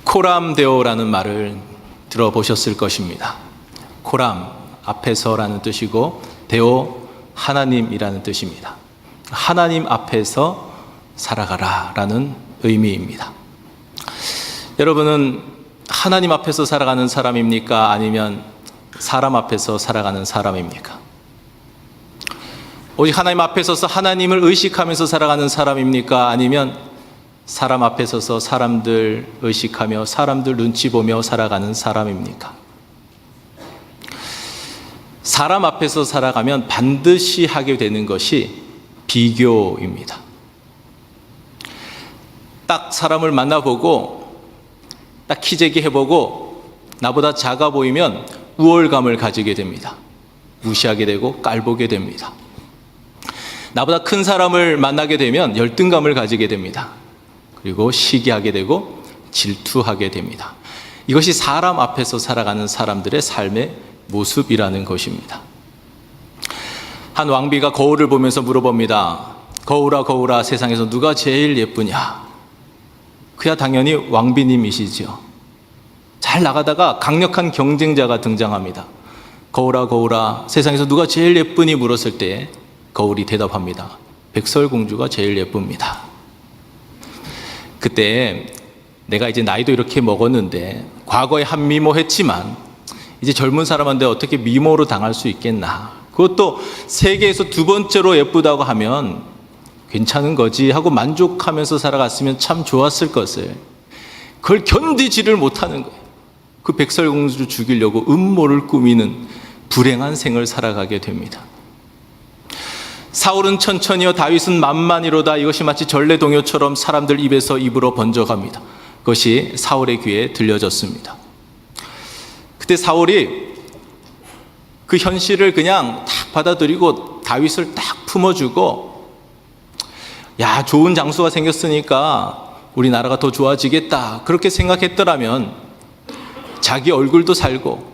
코람데오라는 말을 들어보셨을 것입니다. 코람, 앞에서라는 뜻이고 데오, 하나님이라는 뜻입니다. 하나님 앞에서 살아가라 라는 의미입니다. 여러분은 하나님 앞에서 살아가는 사람입니까? 아니면 사람 앞에서 살아가는 사람입니까? 오직 하나님 앞에 서서 하나님을 의식하면서 살아가는 사람입니까? 아니면 사람 앞에 서서 사람들 의식하며 사람들 눈치 보며 살아가는 사람입니까? 사람 앞에서 살아가면 반드시 하게 되는 것이 비교입니다. 딱 사람을 만나보고 딱 키재기 해보고 나보다 작아 보이면 우월감을 가지게 됩니다. 무시하게 되고 깔보게 됩니다. 나보다 큰 사람을 만나게 되면 열등감을 가지게 됩니다. 그리고 시기하게 되고 질투하게 됩니다. 이것이 사람 앞에서 살아가는 사람들의 삶의 모습이라는 것입니다. 한 왕비가 거울을 보면서 물어봅니다. 거울아 거울아, 세상에서 누가 제일 예쁘냐? 그야 당연히 왕비님이시죠. 잘 나가다가 강력한 경쟁자가 등장합니다. 거울아 거울아, 세상에서 누가 제일 예쁘니? 물었을 때 거울이 대답합니다. 백설공주가 제일 예쁩니다. 그때 내가 이제 나이도 이렇게 먹었는데 과거에 한 미모했지만 이제 젊은 사람한테 어떻게 미모로 당할 수 있겠나, 그것도 세계에서 두 번째로 예쁘다고 하면 괜찮은 거지 하고 만족하면서 살아갔으면 참 좋았을 것을, 그걸 견디지를 못하는 거예요. 그 백설공주 죽이려고 음모를 꾸미는 불행한 생을 살아가게 됩니다. 사울은 천천히요 다윗은 만만이로다, 이것이 마치 전래동요처럼 사람들 입에서 입으로 번져갑니다. 그것이 사울의 귀에 들려졌습니다. 그때 사울이 그 현실을 그냥 딱 받아들이고 다윗을 딱 품어주고, 야, 좋은 장수가 생겼으니까 우리나라가 더 좋아지겠다, 그렇게 생각했더라면 자기 얼굴도 살고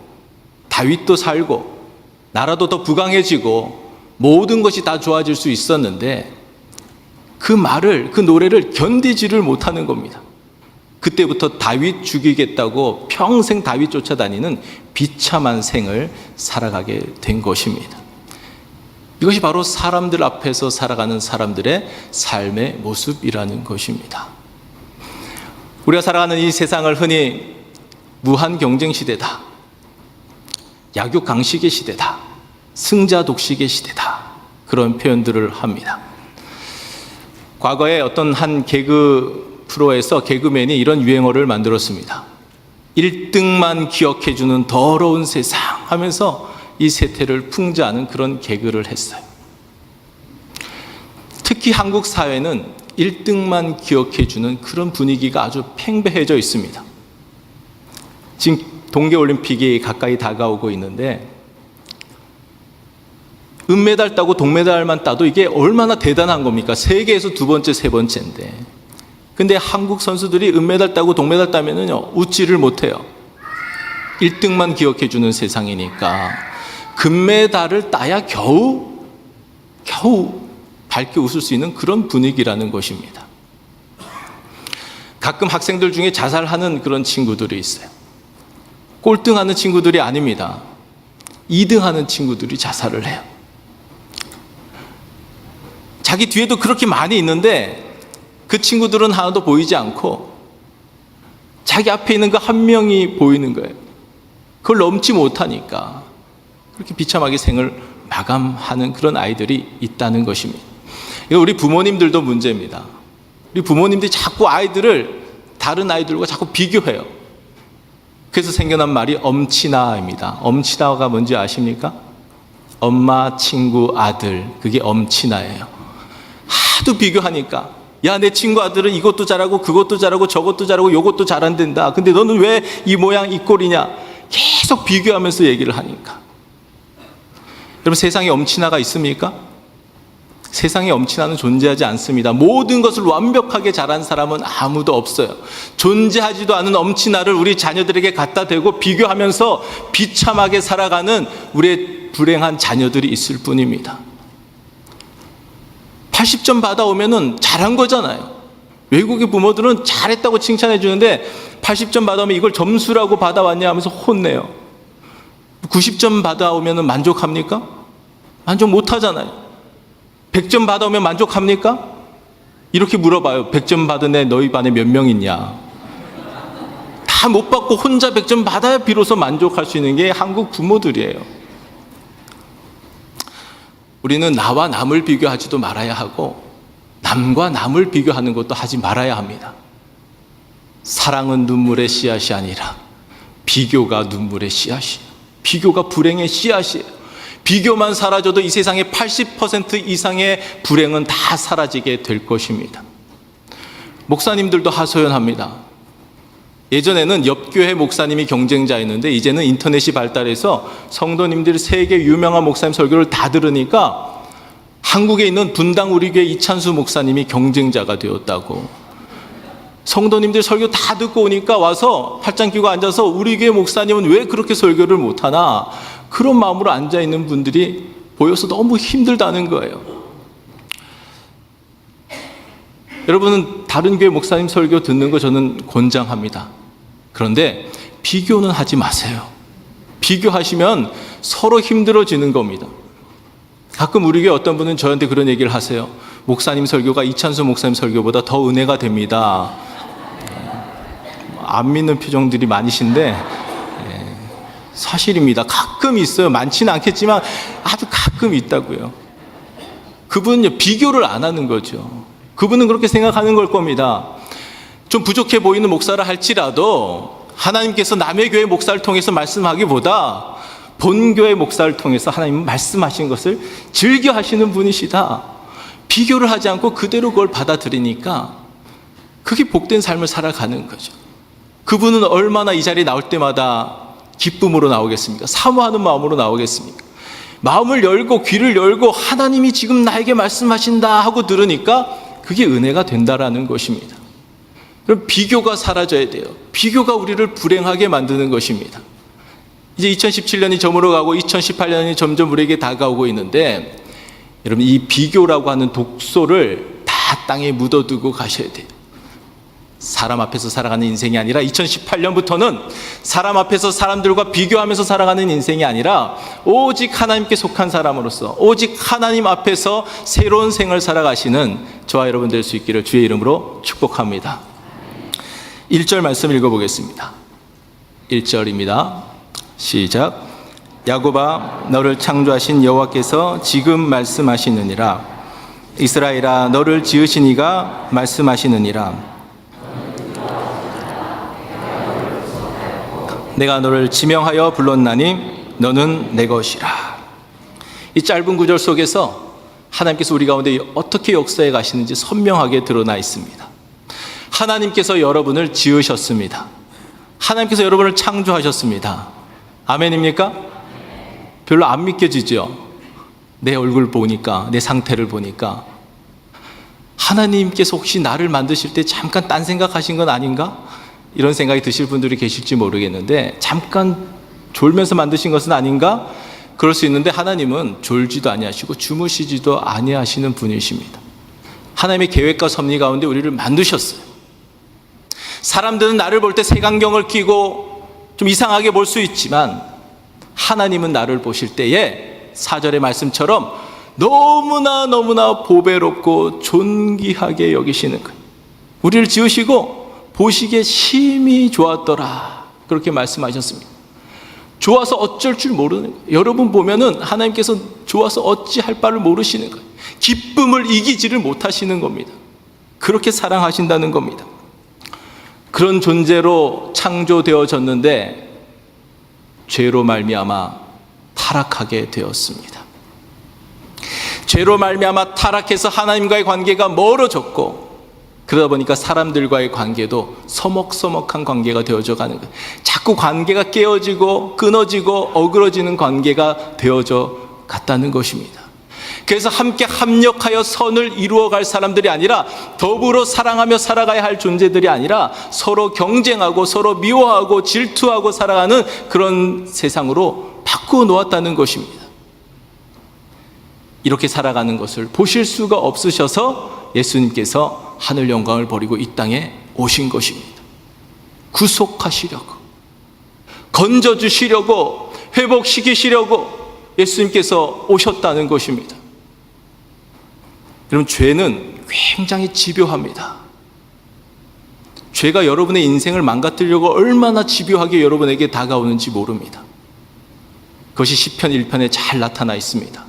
다윗도 살고 나라도 더 부강해지고 모든 것이 다 좋아질 수 있었는데 그 말을, 그 노래를 견디지를 못하는 겁니다. 그때부터 다윗 죽이겠다고 평생 다윗 쫓아다니는 비참한 생을 살아가게 된 것입니다. 이것이 바로 사람들 앞에서 살아가는 사람들의 삶의 모습이라는 것입니다. 우리가 살아가는 이 세상을 흔히 무한 경쟁 시대다, 약육강식의 시대다, 승자 독식의 시대다, 그런 표현들을 합니다. 과거에 어떤 한 개그 프로에서 개그맨이 이런 유행어를 만들었습니다. 1등만 기억해주는 더러운 세상 하면서 이 세태를 풍자하는 그런 개그를 했어요. 특히 한국 사회는 1등만 기억해주는 그런 분위기가 아주 팽배해져 있습니다. 지금 동계올림픽이 가까이 다가오고 있는데 은메달 따고 동메달만 따도 이게 얼마나 대단한 겁니까? 세계에서 두 번째, 세 번째인데. 근데 한국 선수들이 은메달 따고 동메달 따면은요, 웃지를 못해요. 1등만 기억해주는 세상이니까 금메달을 따야 겨우 밝게 웃을 수 있는 그런 분위기라는 것입니다. 가끔 학생들 중에 자살하는 그런 친구들이 있어요. 꼴등하는 친구들이 아닙니다. 2등하는 친구들이 자살을 해요. 자기 뒤에도 그렇게 많이 있는데 그 친구들은 하나도 보이지 않고 자기 앞에 있는 그 한 명이 보이는 거예요. 그걸 넘지 못하니까 그렇게 비참하게 생을 마감하는 그런 아이들이 있다는 것입니다. 이거 우리 부모님들도 문제입니다. 우리 부모님들이 자꾸 아이들을 다른 아이들과 자꾸 비교해요. 그래서 생겨난 말이 엄친아입니다. 엄친아가 뭔지 아십니까? 엄마, 친구, 아들, 그게 엄친아예요. 하도 비교하니까, 야, 내 친구 아들은 이것도 잘하고 그것도 잘하고 저것도 잘하고 요것도 잘한댄다, 근데 너는 왜 이 모양 이 꼴이냐, 계속 비교하면서 얘기를 하니까. 여러분, 세상에 엄친아가 있습니까? 세상에 엄친아는 존재하지 않습니다. 모든 것을 완벽하게 잘한 사람은 아무도 없어요. 존재하지도 않은 엄친아를 우리 자녀들에게 갖다 대고 비교하면서 비참하게 살아가는 우리의 불행한 자녀들이 있을 뿐입니다. 80점 받아오면은 잘한 거잖아요. 외국의 부모들은 잘했다고 칭찬해 주는데 80점 받아오면 이걸 점수라고 받아왔냐 하면서 혼내요. 90점 받아오면 만족합니까? 만족 못하잖아요. 100점 받아오면 만족합니까? 이렇게 물어봐요. 100점 받은 애 너희 반에 몇 명 있냐? 다 못 받고 혼자 100점 받아야 비로소 만족할 수 있는 게 한국 부모들이에요. 우리는 나와 남을 비교하지도 말아야 하고 남과 남을 비교하는 것도 하지 말아야 합니다. 사랑은 눈물의 씨앗이 아니라 비교가 눈물의 씨앗이에요. 비교가 불행의 씨앗이에요. 비교만 사라져도 이 세상의 80% 이상의 불행은 다 사라지게 될 것입니다. 목사님들도 하소연합니다. 예전에는 옆교회 목사님이 경쟁자였는데 이제는 인터넷이 발달해서 성도님들이 세계 유명한 목사님 설교를 다 들으니까 한국에 있는 분당 우리교회 이찬수 목사님이 경쟁자가 되었다고. 성도님들 설교 다 듣고 오니까 와서 팔짱 끼고 앉아서 우리 교회 목사님은 왜 그렇게 설교를 못하나, 그런 마음으로 앉아있는 분들이 보여서 너무 힘들다는 거예요. 여러분은 다른 교회 목사님 설교 듣는 거 저는 권장합니다. 그런데 비교는 하지 마세요. 비교하시면 서로 힘들어지는 겁니다. 가끔 우리 교회 어떤 분은 저한테 그런 얘기를 하세요. 목사님 설교가 이찬수 목사님 설교보다 더 은혜가 됩니다. 안 믿는 표정들이 많으신데 사실입니다. 가끔 있어요. 많지는 않겠지만 아주 가끔 있다고요. 그분은요, 비교를 안 하는 거죠. 그분은 그렇게 생각하는 걸 겁니다. 좀 부족해 보이는 목사를 할지라도 하나님께서 남의 교회 목사를 통해서 말씀하기보다 본교회 목사를 통해서 하나님은 말씀하신 것을 즐겨 하시는 분이시다. 비교를 하지 않고 그대로 그걸 받아들이니까 그게 복된 삶을 살아가는 거죠. 그분은 얼마나 이 자리에 나올 때마다 기쁨으로 나오겠습니까? 사모하는 마음으로 나오겠습니까? 마음을 열고 귀를 열고 하나님이 지금 나에게 말씀하신다 하고 들으니까 그게 은혜가 된다라는 것입니다. 그럼 비교가 사라져야 돼요. 비교가 우리를 불행하게 만드는 것입니다. 이제 2017년이 저물어 가고 2018년이 점점 우리에게 다가오고 있는데, 여러분 이 비교라고 하는 독소를 다 땅에 묻어두고 가셔야 돼요. 사람 앞에서 살아가는 인생이 아니라 2018년부터는 사람 앞에서 사람들과 비교하면서 살아가는 인생이 아니라 오직 하나님께 속한 사람으로서 오직 하나님 앞에서 새로운 생을 살아가시는 저와 여러분 될 수 있기를 주의 이름으로 축복합니다. 1절 말씀 읽어보겠습니다. 1절입니다. 시작. 야곱아, 너를 창조하신 여호와께서 지금 말씀하시느니라. 이스라엘아, 너를 지으신 이가 말씀하시느니라. 내가 너를 지명하여 불렀나니 너는 내 것이라. 이 짧은 구절 속에서 하나님께서 우리 가운데 어떻게 역사해 가시는지 선명하게 드러나 있습니다. 하나님께서 여러분을 지으셨습니다. 하나님께서 여러분을 창조하셨습니다. 아멘입니까? 별로 안 믿겨지죠? 내 얼굴 보니까, 내 상태를 보니까. 하나님께서 혹시 나를 만드실 때 잠깐 딴 생각하신 건 아닌가? 이런 생각이 드실 분들이 계실지 모르겠는데, 잠깐 졸면서 만드신 것은 아닌가? 그럴 수 있는데 하나님은 졸지도 아니하시고 주무시지도 아니하시는 분이십니다. 하나님의 계획과 섭리 가운데 우리를 만드셨어요. 사람들은 나를 볼 때 색안경을 끼고 좀 이상하게 볼 수 있지만 하나님은 나를 보실 때에 4절의 말씀처럼 너무나 보배롭고 존귀하게 여기시는 거예요. 우리를 지으시고 보시기에 심히 좋았더라, 그렇게 말씀하셨습니다. 좋아서 어쩔 줄 모르는 거예요. 여러분 보면은 하나님께서 좋아서 어찌할 바를 모르시는 거예요. 기쁨을 이기지를 못하시는 겁니다. 그렇게 사랑하신다는 겁니다. 그런 존재로 창조되어졌는데 죄로 말미암아 타락하게 되었습니다. 죄로 말미암아 타락해서 하나님과의 관계가 멀어졌고, 그러다 보니까 사람들과의 관계도 서먹서먹한 관계가 되어져 가는 거예요. 자꾸 관계가 깨어지고 끊어지고 어그러지는 관계가 되어져 갔다는 것입니다. 그래서 함께 합력하여 선을 이루어갈 사람들이 아니라 더불어 사랑하며 살아가야 할 존재들이 아니라 서로 경쟁하고 서로 미워하고 질투하고 살아가는 그런 세상으로 바꾸어 놓았다는 것입니다. 이렇게 살아가는 것을 보실 수가 없으셔서 예수님께서 하늘 영광을 버리고 이 땅에 오신 것입니다. 구속하시려고, 건져주시려고, 회복시키시려고 예수님께서 오셨다는 것입니다. 여러분, 죄는 굉장히 집요합니다. 죄가 여러분의 인생을 망가뜨리려고 얼마나 집요하게 여러분에게 다가오는지 모릅니다. 그것이 시편 1편에 잘 나타나 있습니다.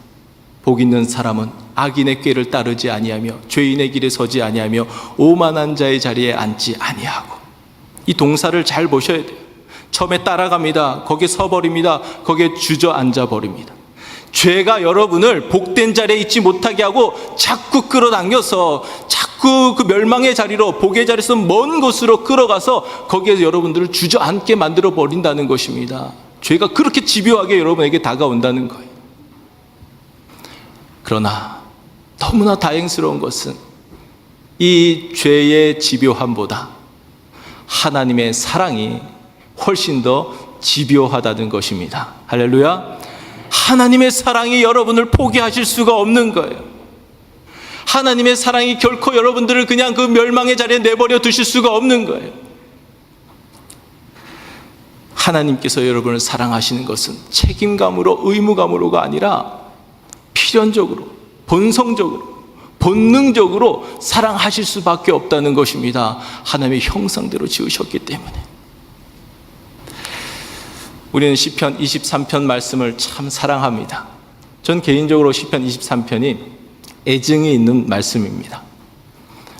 복 있는 사람은 악인의 꾀를 따르지 아니하며 죄인의 길에 서지 아니하며 오만한 자의 자리에 앉지 아니하고. 이 동사를 잘 보셔야 돼요. 처음에 따라갑니다. 거기에 서버립니다. 거기에 주저앉아 버립니다. 죄가 여러분을 복된 자리에 있지 못하게 하고 자꾸 끌어당겨서 자꾸 그 멸망의 자리로, 복의 자리에서 먼 곳으로 끌어가서 거기에서 여러분들을 주저앉게 만들어 버린다는 것입니다. 죄가 그렇게 집요하게 여러분에게 다가온다는 거예요. 그러나 너무나 다행스러운 것은 이 죄의 집요함보다 하나님의 사랑이 훨씬 더 집요하다는 것입니다. 할렐루야. 하나님의 사랑이 여러분을 포기하실 수가 없는 거예요. 하나님의 사랑이 결코 여러분들을 그냥 그 멸망의 자리에 내버려 두실 수가 없는 거예요. 하나님께서 여러분을 사랑하시는 것은 책임감으로, 의무감으로가 아니라 필연적으로, 본성적으로, 본능적으로 사랑하실 수밖에 없다는 것입니다. 하나님의 형상대로 지으셨기 때문에. 우리는 시편 23편 말씀을 참 사랑합니다. 전 개인적으로 시편 23편이 애증이 있는 말씀입니다.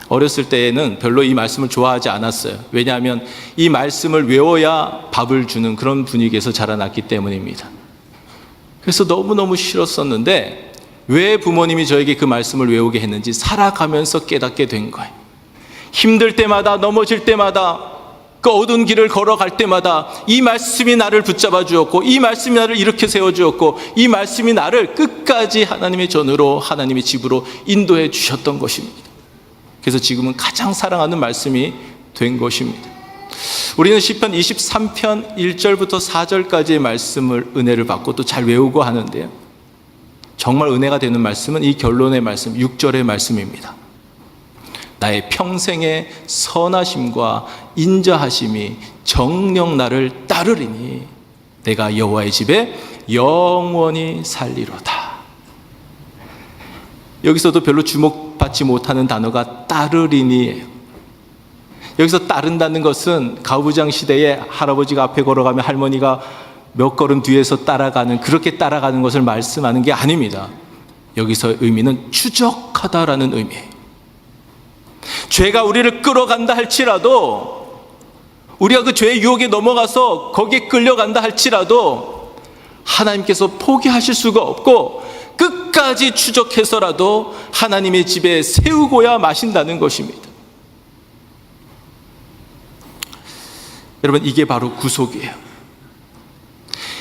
어렸을 때에는 별로 이 말씀을 좋아하지 않았어요. 왜냐하면 이 말씀을 외워야 밥을 주는 그런 분위기에서 자라났기 때문입니다. 그래서 너무너무 싫었었는데 왜 부모님이 저에게 그 말씀을 외우게 했는지 살아가면서 깨닫게 된 거예요. 힘들 때마다, 넘어질 때마다, 그 어두운 길을 걸어갈 때마다 이 말씀이 나를 붙잡아 주었고, 이 말씀이 나를 이렇게 세워주었고, 이 말씀이 나를 끝까지 하나님의 전으로, 하나님의 집으로 인도해 주셨던 것입니다. 그래서 지금은 가장 사랑하는 말씀이 된 것입니다. 우리는 시편 23편 1절부터 4절까지의 말씀을 은혜를 받고 또 잘 외우고 하는데요, 정말 은혜가 되는 말씀은 이 결론의 말씀 6절의 말씀입니다. 나의 평생의 선하심과 인자하심이 정녕 나를 따르리니 내가 여호와의 집에 영원히 살리로다. 여기서도 별로 주목받지 못하는 단어가 따르리니예요. 여기서 따른다는 것은 가부장 시대에 할아버지가 앞에 걸어가면 할머니가 몇 걸음 뒤에서 따라가는, 그렇게 따라가는 것을 말씀하는 게 아닙니다. 여기서 의미는 추적하다라는 의미예요. 죄가 우리를 끌어간다 할지라도, 우리가 그 죄의 유혹에 넘어가서 거기에 끌려간다 할지라도 하나님께서 포기하실 수가 없고 끝까지 추적해서라도 하나님의 집에 세우고야 마신다는 것입니다. 여러분, 이게 바로 구속이에요.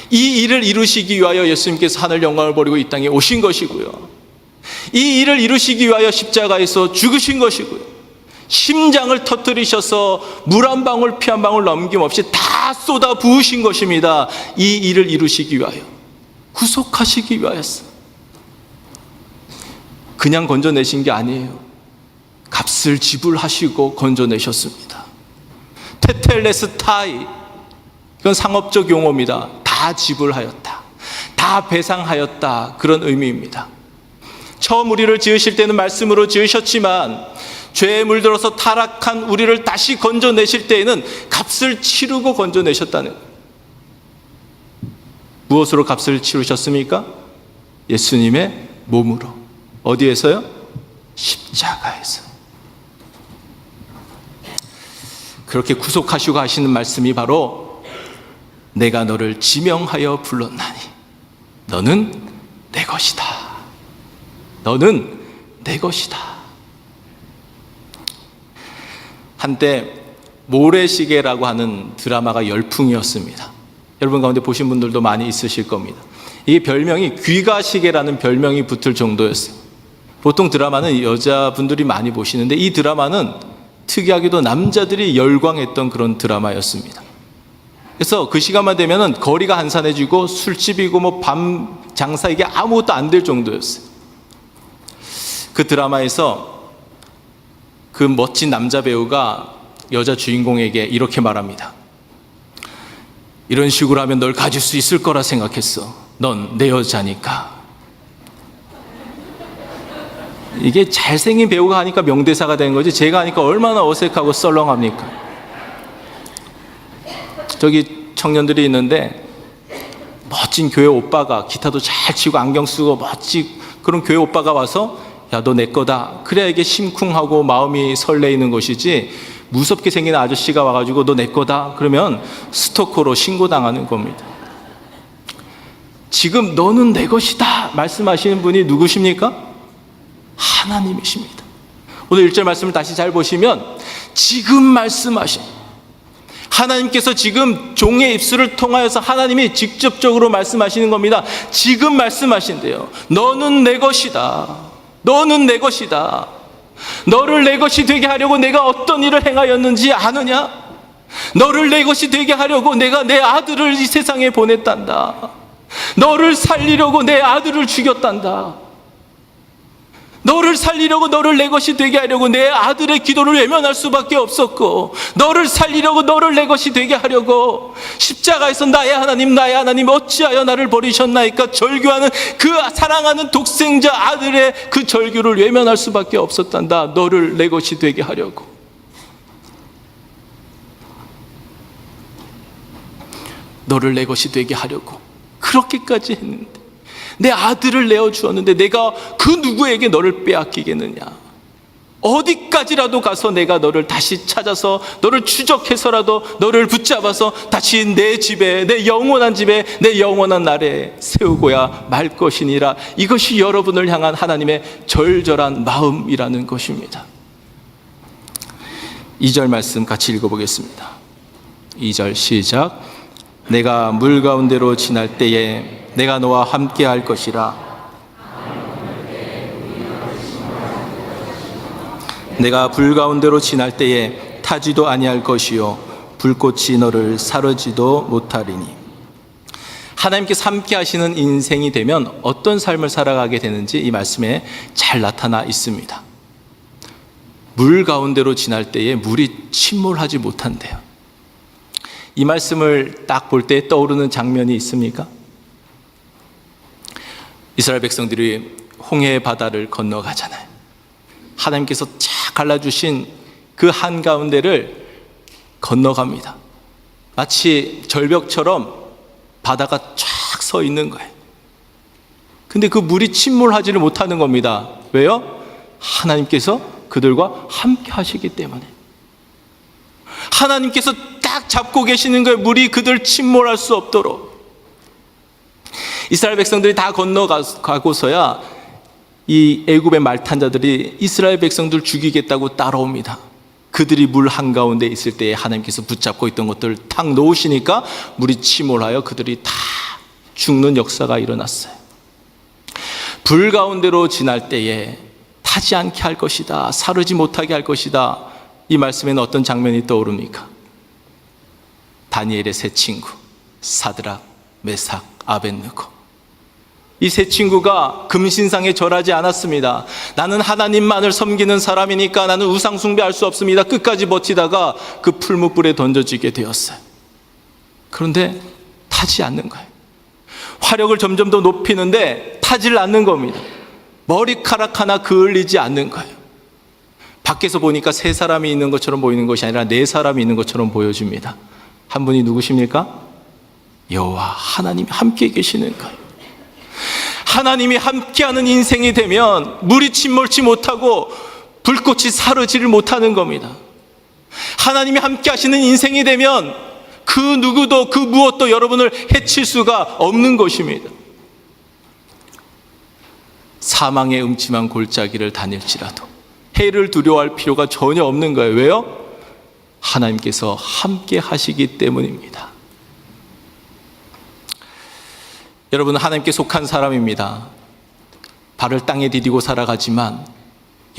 이 일을 이루시기 위하여 예수님께서 하늘 영광을 버리고 이 땅에 오신 것이고요, 이 일을 이루시기 위하여 십자가에서 죽으신 것이고요, 심장을 터뜨리셔서 물 한 방울 피 한 방울 넘김없이 다 쏟아 부으신 것입니다. 이 일을 이루시기 위하여, 구속하시기 위하였어. 그냥 건져내신 게 아니에요. 값을 지불하시고 건져내셨습니다. 테텔레스타이, 이건 상업적 용어입니다. 다 지불하였다, 다 배상하였다, 그런 의미입니다. 처음 우리를 지으실 때는 말씀으로 지으셨지만 죄에 물들어서 타락한 우리를 다시 건져내실 때에는 값을 치르고 건져내셨다는 거예요. 무엇으로 값을 치르셨습니까? 예수님의 몸으로. 어디에서요? 십자가에서. 그렇게 구속하시고 하시는 말씀이 바로 내가 너를 지명하여 불렀나니 너는 내 것이다. 너는 내 것이다. 한때 모래시계라고 하는 드라마가 열풍이었습니다. 여러분 가운데 보신 분들도 많이 있으실 겁니다. 이게 별명이 귀가시계라는 별명이 붙을 정도였어요. 보통 드라마는 여자분들이 많이 보시는데 이 드라마는 특이하게도 남자들이 열광했던 그런 드라마였습니다. 그래서 그 시간만 되면은 거리가 한산해지고 술집이고 뭐 밤 장사, 이게 아무것도 안 될 정도였어요. 그 드라마에서 그 멋진 남자 배우가 여자 주인공에게 이렇게 말합니다. 이런 식으로 하면 널 가질 수 있을 거라 생각했어. 넌 내 여자니까. 이게 잘생긴 배우가 하니까 명대사가 되는 거지, 제가 하니까 얼마나 어색하고 썰렁합니까? 저기 청년들이 있는데 멋진 교회 오빠가 기타도 잘 치고 안경 쓰고 멋진 그런 교회 오빠가 와서 야, 너 내 거다. 그래야 이게 심쿵하고 마음이 설레이는 것이지, 무섭게 생긴 아저씨가 와가지고 너 내 거다 그러면 스토커로 신고당하는 겁니다. 지금 너는 내 것이다 말씀하시는 분이 누구십니까? 하나님이십니다. 오늘 1절 말씀을 다시 잘 보시면 지금 말씀하신 하나님께서 지금 종의 입술을 통하여서 하나님이 직접적으로 말씀하시는 겁니다. 지금 말씀하신대요. 너는 내 것이다. 너는 내 것이다. 너를 내 것이 되게 하려고 내가 어떤 일을 행하였는지 아느냐? 너를 내 것이 되게 하려고 내가 내 아들을 이 세상에 보냈단다. 너를 살리려고 내 아들을 죽였단다. 너를 살리려고, 너를 내 것이 되게 하려고 내 아들의 기도를 외면할 수밖에 없었고, 너를 살리려고, 너를 내 것이 되게 하려고 십자가에서 나의 하나님 어찌하여 나를 버리셨나이까 절규하는 그 사랑하는 독생자 아들의 그 절규를 외면할 수밖에 없었단다. 너를 내 것이 되게 하려고. 너를 내 것이 되게 하려고 그렇게까지 했는데, 내 아들을 내어주었는데 내가 그 누구에게 너를 빼앗기겠느냐? 어디까지라도 가서 내가 너를 다시 찾아서 너를 추적해서라도 너를 붙잡아서 다시 내 집에, 내 영원한 집에, 내 영원한 나라에 세우고야 말 것이니라. 이것이 여러분을 향한 하나님의 절절한 마음이라는 것입니다. 2절 말씀 같이 읽어보겠습니다. 2절 시작. 내가 물 가운데로 지날 때에 내가 너와 함께 할 것이라. 내가 불 가운데로 지날 때에 타지도 아니할 것이요 불꽃이 너를 사르지도 못하리니. 하나님께서 함께 하시는 인생이 되면 어떤 삶을 살아가게 되는지 이 말씀에 잘 나타나 있습니다. 물 가운데로 지날 때에 물이 침몰하지 못한대요. 이 말씀을 딱 볼 때 떠오르는 장면이 있습니까? 이스라엘 백성들이 홍해 바다를 건너가잖아요. 하나님께서 쫙 갈라주신 그 한가운데를 건너갑니다. 마치 절벽처럼 바다가 쫙 서 있는 거예요. 근데 그 물이 침몰하지를 못하는 겁니다. 왜요? 하나님께서 그들과 함께 하시기 때문에. 하나님께서 딱 잡고 계시는 거예요. 물이 그들 침몰할 수 없도록. 이스라엘 백성들이 다 건너가고서야 이 애굽의 말탄자들이 이스라엘 백성들 죽이겠다고 따라옵니다. 그들이 물 한가운데 있을 때에 하나님께서 붙잡고 있던 것들을 탁 놓으시니까 물이 침몰하여 그들이 다 죽는 역사가 일어났어요. 불 가운데로 지날 때에 타지 않게 할 것이다, 사르지 못하게 할 것이다. 이 말씀에는 어떤 장면이 떠오릅니까? 다니엘의 세 친구 사드락, 메삭, 아벳느고. 이 세 친구가 금신상에 절하지 않았습니다. 나는 하나님만을 섬기는 사람이니까 나는 우상 숭배할 수 없습니다. 끝까지 버티다가 그 풀무불에 던져지게 되었어요. 그런데 타지 않는 거예요. 화력을 점점 더 높이는데 타질 않는 겁니다. 머리카락 하나 그을리지 않는 거예요. 밖에서 보니까 세 사람이 있는 것처럼 보이는 것이 아니라 네 사람이 있는 것처럼 보여집니다. 한 분이 누구십니까? 여호와 하나님이 함께 계시는 거예요. 하나님이 함께하는 인생이 되면 물이 침몰치 못하고 불꽃이 사르지를 못하는 겁니다. 하나님이 함께 하시는 인생이 되면 그 누구도 그 무엇도 여러분을 해칠 수가 없는 것입니다. 사망의 음침한 골짜기를 다닐지라도 해를 두려워할 필요가 전혀 없는 거예요. 왜요? 하나님께서 함께 하시기 때문입니다. 여러분은 하나님께 속한 사람입니다. 발을 땅에 디디고 살아가지만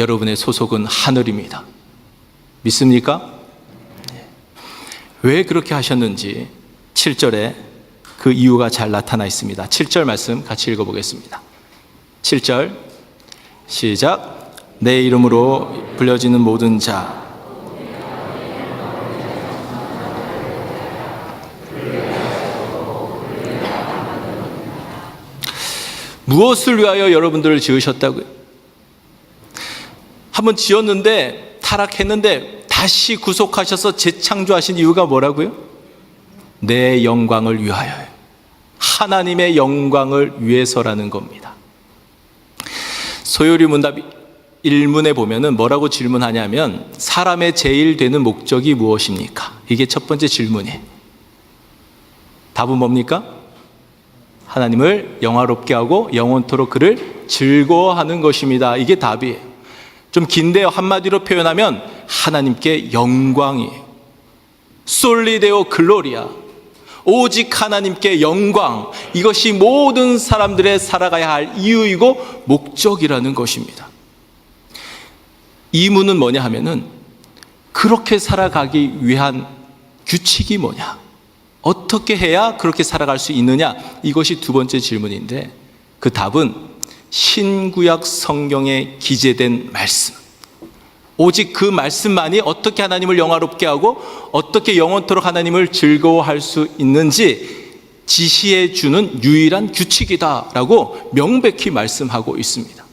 여러분의 소속은 하늘입니다. 믿습니까? 왜 그렇게 하셨는지 7절에 그 이유가 잘 나타나 있습니다. 7절 말씀 같이 읽어보겠습니다. 7절 시작. 내 이름으로 불려지는 모든 자, 무엇을 위하여 여러분들을 지으셨다고요? 한번 지었는데 타락했는데 다시 구속하셔서 재창조하신 이유가 뭐라고요? 내 영광을 위하여요. 하나님의 영광을 위해서라는 겁니다. 소요리 문답 1문에 보면은 뭐라고 질문하냐면 사람의 제일 되는 목적이 무엇입니까? 이게 첫 번째 질문이에요. 답은 뭡니까? 하나님을 영화롭게 하고 영원토록 그를 즐거워하는 것입니다. 이게 답이에요. 좀 긴데요. 한마디로 표현하면 하나님께 영광이에요. 솔리데오 글로리아. 오직 하나님께 영광. 이것이 모든 사람들의 살아가야 할 이유이고 목적이라는 것입니다. 이문은 뭐냐 하면은 그렇게 살아가기 위한 규칙이 뭐냐? 어떻게 해야 그렇게 살아갈 수 있느냐? 이것이 두 번째 질문인데 그 답은 신구약 성경에 기재된 말씀. 오직 그 말씀만이 어떻게 하나님을 영화롭게 하고 어떻게 영원토록 하나님을 즐거워할 수 있는지 지시해 주는 유일한 규칙이다라고 명백히 말씀하고 있습니다.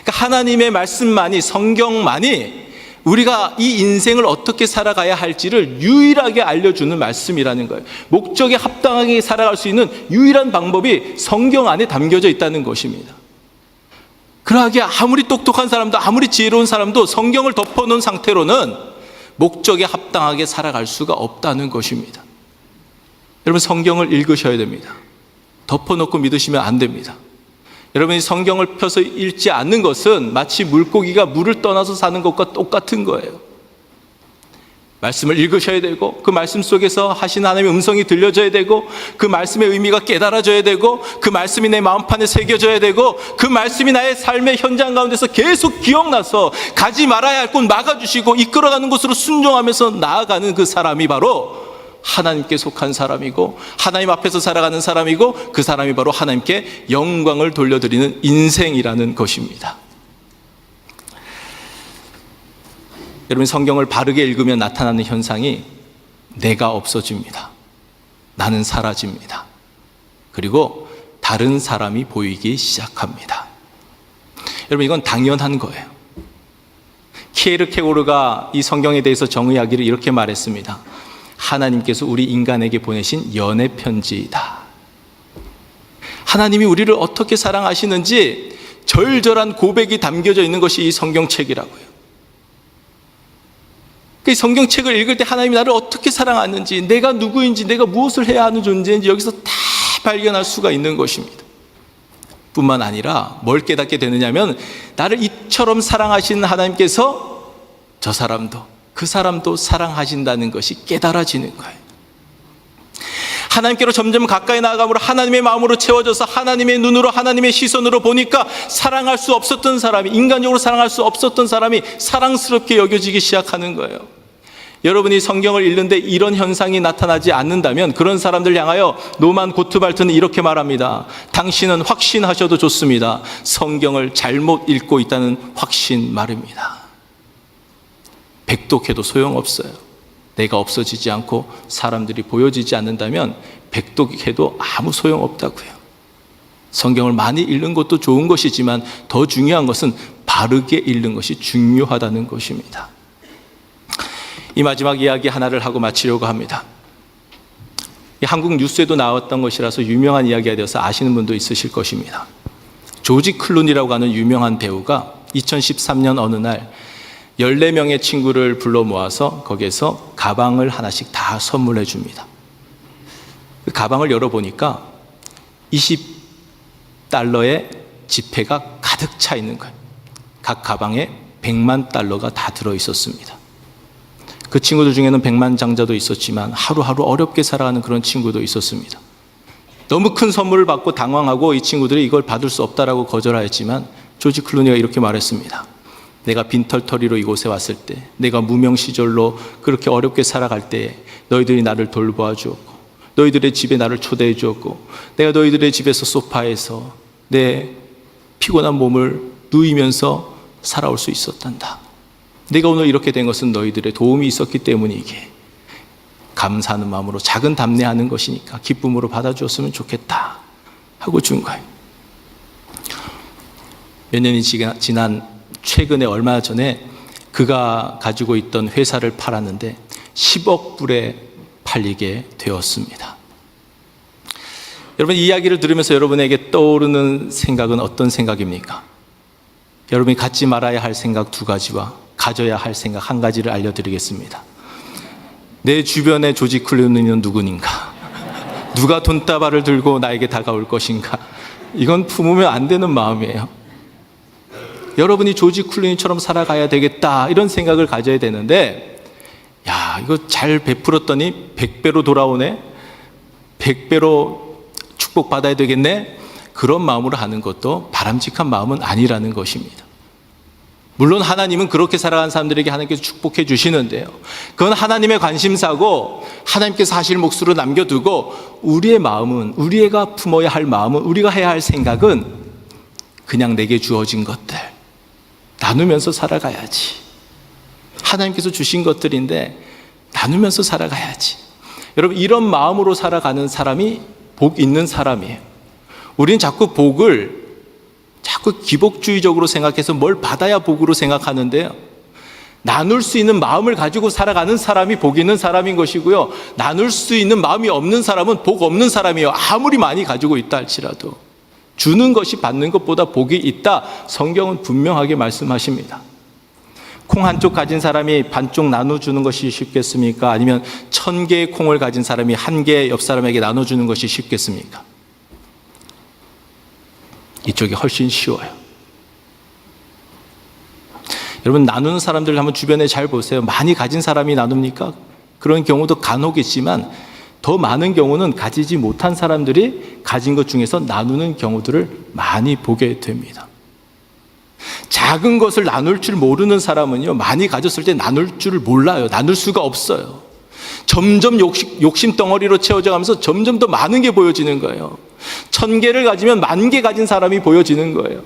그러니까 하나님의 말씀만이, 성경만이 우리가 이 인생을 어떻게 살아가야 할지를 유일하게 알려주는 말씀이라는 거예요. 목적에 합당하게 살아갈 수 있는 유일한 방법이 성경 안에 담겨져 있다는 것입니다. 그러하기에 아무리 똑똑한 사람도 아무리 지혜로운 사람도 성경을 덮어놓은 상태로는 목적에 합당하게 살아갈 수가 없다는 것입니다. 여러분, 성경을 읽으셔야 됩니다. 덮어놓고 믿으시면 안 됩니다. 여러분이 성경을 펴서 읽지 않는 것은 마치 물고기가 물을 떠나서 사는 것과 똑같은 거예요. 말씀을 읽으셔야 되고 그 말씀 속에서 하신 하나님의 음성이 들려져야 되고 그 말씀의 의미가 깨달아져야 되고 그 말씀이 내 마음판에 새겨져야 되고 그 말씀이 나의 삶의 현장 가운데서 계속 기억나서 가지 말아야 할 곳 막아주시고 이끌어가는 곳으로 순종하면서 나아가는 그 사람이 바로 하나님께 속한 사람이고 하나님 앞에서 살아가는 사람이고 그 사람이 바로 하나님께 영광을 돌려드리는 인생이라는 것입니다. 여러분, 성경을 바르게 읽으면 나타나는 현상이 내가 없어집니다. 나는 사라집니다. 그리고 다른 사람이 보이기 시작합니다. 여러분, 이건 당연한 거예요. 키에르케고르가 이 성경에 대해서 정의하기를 이렇게 말했습니다. 하나님께서 우리 인간에게 보내신 연애 편지이다. 하나님이 우리를 어떻게 사랑하시는지 절절한 고백이 담겨져 있는 것이 이 성경책이라고요. 그 성경책을 읽을 때 하나님이 나를 어떻게 사랑하는지, 내가 누구인지, 내가 무엇을 해야 하는 존재인지 여기서 다 발견할 수가 있는 것입니다. 뿐만 아니라 뭘 깨닫게 되느냐면 나를 이처럼 사랑하시는 하나님께서 저 사람도 그 사람도 사랑하신다는 것이 깨달아지는 거예요. 하나님께로 점점 가까이 나아감으로 하나님의 마음으로 채워져서 하나님의 눈으로, 하나님의 시선으로 보니까 사랑할 수 없었던 사람이, 인간적으로 사랑할 수 없었던 사람이 사랑스럽게 여겨지기 시작하는 거예요. 여러분이 성경을 읽는데 이런 현상이 나타나지 않는다면 그런 사람들 향하여 노만 고트발트는 이렇게 말합니다. 당신은 확신하셔도 좋습니다. 성경을 잘못 읽고 있다는 확신 말입니다. 백독해도 소용없어요. 내가 없어지지 않고 사람들이 보여지지 않는다면 백독해도 아무 소용없다고요. 성경을 많이 읽는 것도 좋은 것이지만 더 중요한 것은 바르게 읽는 것이 중요하다는 것입니다. 이 마지막 이야기 하나를 하고 마치려고 합니다. 한국 뉴스에도 나왔던 것이라서 유명한 이야기가 되어서 아시는 분도 있으실 것입니다. 조지 클루니라고 하는 유명한 배우가 2013년 어느 날 14명의 친구를 불러 모아서 거기에서 가방을 하나씩 다 선물해 줍니다. 그 가방을 열어보니까 20달러의 지폐가 가득 차 있는 거예요. 각 가방에 100만 달러가 다 들어있었습니다. 그 친구들 중에는 백만장자도 있었지만 하루하루 어렵게 살아가는 그런 친구도 있었습니다. 너무 큰 선물을 받고 당황하고 이 친구들이 이걸 받을 수 없다라고 거절하였지만 조지 클루니가 이렇게 말했습니다. 내가 빈털터리로 이곳에 왔을 때, 내가 무명 시절로 그렇게 어렵게 살아갈 때 너희들이 나를 돌보아 주었고 너희들의 집에 나를 초대해 주었고 내가 너희들의 집에서 소파에서 내 피곤한 몸을 누이면서 살아올 수 있었단다. 내가 오늘 이렇게 된 것은 너희들의 도움이 있었기 때문이기에 감사하는 마음으로 작은 담내하는 것이니까 기쁨으로 받아주었으면 좋겠다 하고 준 거예요. 몇 년이 지난 최근에 얼마 전에 그가 가지고 있던 회사를 팔았는데 10억 불에 팔리게 되었습니다. 여러분, 이 이야기를 들으면서 여러분에게 떠오르는 생각은 어떤 생각입니까? 여러분이 갖지 말아야 할 생각 두 가지와 가져야 할 생각 한 가지를 알려드리겠습니다. 내 주변의 조지 클루니는 누구인가? 누가 돈다발을 들고 나에게 다가올 것인가? 이건 품으면 안 되는 마음이에요. 여러분이 조지 클루니처럼 살아가야 되겠다 이런 생각을 가져야 되는데, 야, 이거 잘 베풀었더니 100배로 돌아오네, 100배로 축복받아야 되겠네, 그런 마음으로 하는 것도 바람직한 마음은 아니라는 것입니다. 물론 하나님은 그렇게 살아가는 사람들에게 하나님께서 축복해 주시는데요, 그건 하나님의 관심사고 하나님께서 하실 몫으로 남겨두고, 우리의 마음은, 우리가 품어야 할 마음은, 우리가 해야 할 생각은 그냥 내게 주어진 것들 나누면서 살아가야지. 하나님께서 주신 것들인데 나누면서 살아가야지. 여러분, 이런 마음으로 살아가는 사람이 복 있는 사람이에요. 우리는 자꾸 복을 자꾸 기복주의적으로 생각해서 뭘 받아야 복으로 생각하는데요, 나눌 수 있는 마음을 가지고 살아가는 사람이 복 있는 사람인 것이고요, 나눌 수 있는 마음이 없는 사람은 복 없는 사람이에요. 아무리 많이 가지고 있다 할지라도 주는 것이 받는 것보다 복이 있다, 성경은 분명하게 말씀하십니다. 콩 한쪽 가진 사람이 반쪽 나눠주는 것이 쉽겠습니까? 아니면 1000개의 콩을 가진 사람이 1개 옆 사람에게 나눠주는 것이 쉽겠습니까? 이쪽이 훨씬 쉬워요. 여러분, 나누는 사람들 한번 주변에 잘 보세요. 많이 가진 사람이 나눕니까? 그런 경우도 간혹 있지만 더 많은 경우는 가지지 못한 사람들이 가진 것 중에서 나누는 경우들을 많이 보게 됩니다. 작은 것을 나눌 줄 모르는 사람은요, 많이 가졌을 때 나눌 줄을 몰라요. 나눌 수가 없어요. 점점 욕심 덩어리로 채워져 가면서 점점 더 많은 게 보여지는 거예요. 1000개를 가지면 10,000개 가진 사람이 보여지는 거예요.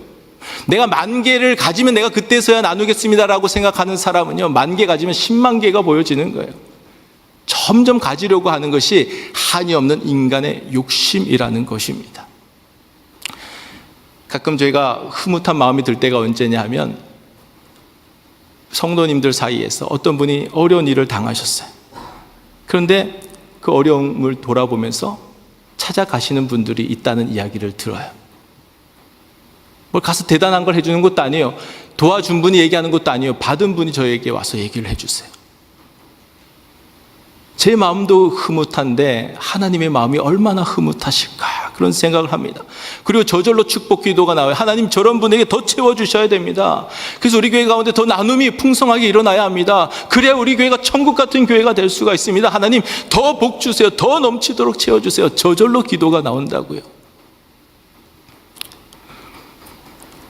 내가 10,000개를 가지면 내가 그때서야 나누겠습니다라고 생각하는 사람은요, 10,000개 가지면 10만 개가 보여지는 거예요. 점점 가지려고 하는 것이 한이 없는 인간의 욕심이라는 것입니다. 가끔 저희가 흐뭇한 마음이 들 때가 언제냐 하면, 성도님들 사이에서 어떤 분이 어려운 일을 당하셨어요. 그런데 그 어려움을 돌아보면서 찾아가시는 분들이 있다는 이야기를 들어요. 뭘 가서 대단한 걸 해주는 것도 아니에요. 도와준 분이 얘기하는 것도 아니에요. 받은 분이 저에게 와서 얘기를 해주세요. 제 마음도 흐뭇한데 하나님의 마음이 얼마나 흐뭇하실까, 그런 생각을 합니다. 그리고 저절로 축복 기도가 나와요. 하나님, 저런 분에게 더 채워주셔야 됩니다. 그래서 우리 교회 가운데 더 나눔이 풍성하게 일어나야 합니다. 그래야 우리 교회가 천국 같은 교회가 될 수가 있습니다. 하나님, 더 복 주세요. 더 넘치도록 채워주세요. 저절로 기도가 나온다고요.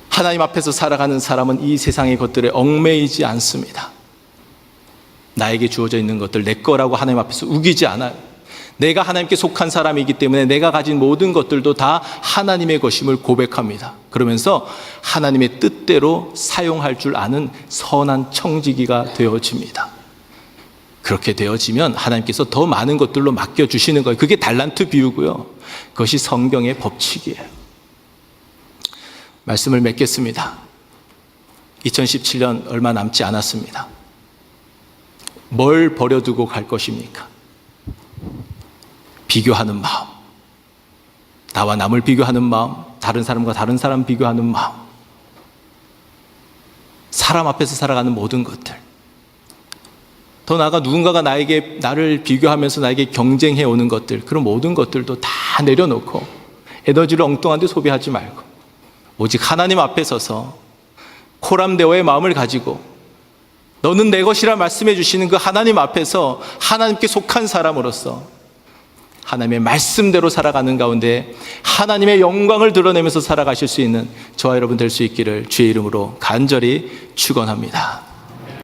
하나님 앞에서 살아가는 사람은 이 세상의 것들에 얽매이지 않습니다. 나에게 주어져 있는 것들 내 거라고 하나님 앞에서 우기지 않아요. 내가 하나님께 속한 사람이기 때문에 내가 가진 모든 것들도 다 하나님의 것임을 고백합니다. 그러면서 하나님의 뜻대로 사용할 줄 아는 선한 청지기가 되어집니다. 그렇게 되어지면 하나님께서 더 많은 것들로 맡겨주시는 거예요. 그게 달란트 비유고요, 그것이 성경의 법칙이에요. 말씀을 맺겠습니다. 2017년 얼마 남지 않았습니다. 뭘 버려두고 갈 것입니까? 비교하는 마음, 나와 남을 비교하는 마음, 다른 사람과 다른 사람 비교하는 마음, 사람 앞에서 살아가는 모든 것들, 더 나아가 누군가가 나를 비교하면서 나에게 경쟁해 오는 것들, 그런 모든 것들도 다 내려놓고 에너지를 엉뚱한 데 소비하지 말고 오직 하나님 앞에 서서 코람데오의 마음을 가지고 너는 내 것이라 말씀해 주시는 그 하나님 앞에서 하나님께 속한 사람으로서 하나님의 말씀대로 살아가는 가운데 하나님의 영광을 드러내면서 살아가실 수 있는 저와 여러분 될 수 있기를 주의 이름으로 간절히 축원합니다.